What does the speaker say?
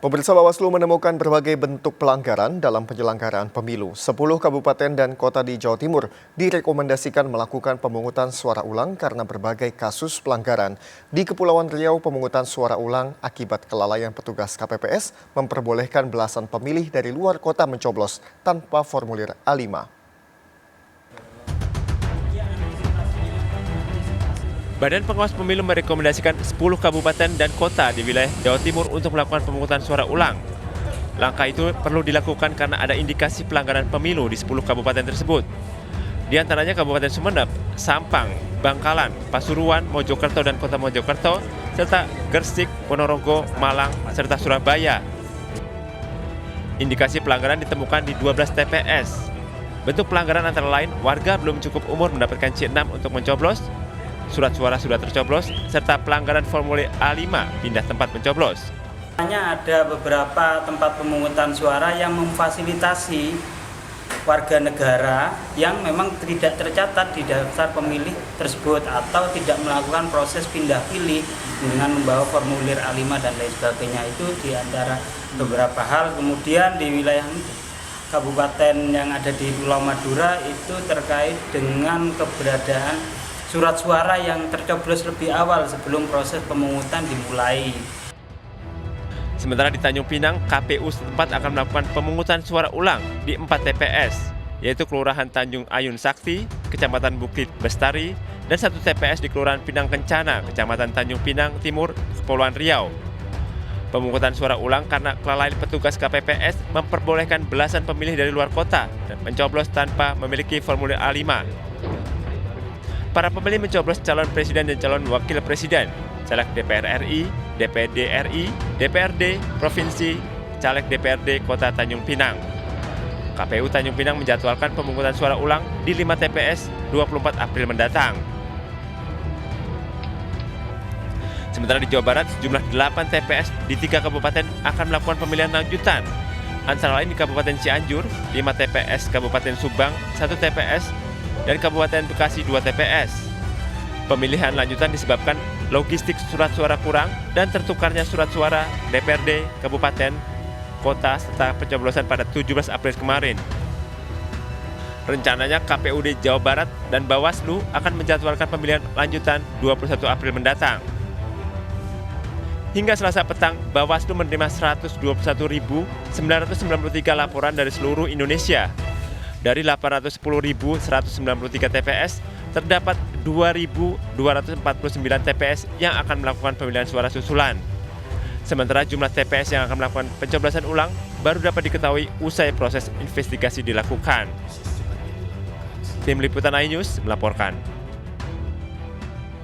Pemirsa, Bawaslu menemukan berbagai bentuk pelanggaran dalam penyelenggaraan pemilu. 10 kabupaten dan kota di Jawa Timur direkomendasikan melakukan pemungutan suara ulang karena berbagai kasus pelanggaran. Di Kepulauan Riau, pemungutan suara ulang akibat kelalaian petugas KPPS memperbolehkan belasan pemilih dari luar kota mencoblos tanpa formulir A5. Badan Pengawas Pemilu merekomendasikan 10 kabupaten dan kota di wilayah Jawa Timur untuk melakukan pemungutan suara ulang. Langkah itu perlu dilakukan karena ada indikasi pelanggaran pemilu di 10 kabupaten tersebut. Di antaranya Kabupaten Sumeneb, Sampang, Bangkalan, Pasuruan, Mojokerto dan Kota Mojokerto, serta Gresik, Ponorogo, Malang, serta Surabaya. Indikasi pelanggaran ditemukan di 12 TPS. Bentuk pelanggaran antara lain warga belum cukup umur mendapatkan C6 untuk mencoblos, surat suara sudah tercoblos, serta pelanggaran formulir A5 pindah tempat mencoblos. Hanya ada beberapa tempat pemungutan suara yang memfasilitasi warga negara yang memang tidak tercatat di daftar pemilih tersebut atau tidak melakukan proses pindah pilih dengan membawa formulir A5 dan lain sebagainya. Itu di antara beberapa hal. Kemudian di wilayah kabupaten yang ada di Pulau Madura itu terkait dengan keberadaan surat suara yang tercoblos lebih awal sebelum proses pemungutan dimulai. Sementara di Tanjung Pinang, KPU setempat akan melakukan pemungutan suara ulang di 4 TPS, yaitu Kelurahan Tanjung Ayun Sakti, Kecamatan Bukit Bestari, dan 1 TPS di Kelurahan Pinang Kencana, Kecamatan Tanjung Pinang Timur, Kepulauan Riau. Pemungutan suara ulang karena kelalaian petugas KPPS memperbolehkan belasan pemilih dari luar kota dan mencoblos tanpa memiliki formulir A5. Para pemilih mencoblos calon presiden dan calon wakil presiden, caleg DPR RI, DPD RI, DPRD, Provinsi, caleg DPRD Kota Tanjung Pinang. KPU Tanjung Pinang menjadwalkan pemungutan suara ulang di 5 TPS 24 April mendatang. Sementara di Jawa Barat, sejumlah 8 TPS di 3 kabupaten akan melakukan pemilihan lanjutan. Antara lain di Kabupaten Cianjur, 5 TPS Kabupaten Subang, 1 TPS, dan Kabupaten Bekasi 2 TPS. Pemilihan lanjutan disebabkan logistik surat suara kurang dan tertukarnya surat suara DPRD, kabupaten, kota, serta pencoblosan pada 17 April kemarin. Rencananya KPUD Jawa Barat dan Bawaslu akan menjadwalkan pemilihan lanjutan 21 April mendatang. Hingga Selasa petang, Bawaslu menerima 121.993 laporan dari seluruh Indonesia. Dari 810.193 TPS, terdapat 2.249 TPS yang akan melakukan pemilihan suara susulan. Sementara jumlah TPS yang akan melakukan pencoblosan ulang baru dapat diketahui usai proses investigasi dilakukan. Tim Liputan iNews melaporkan.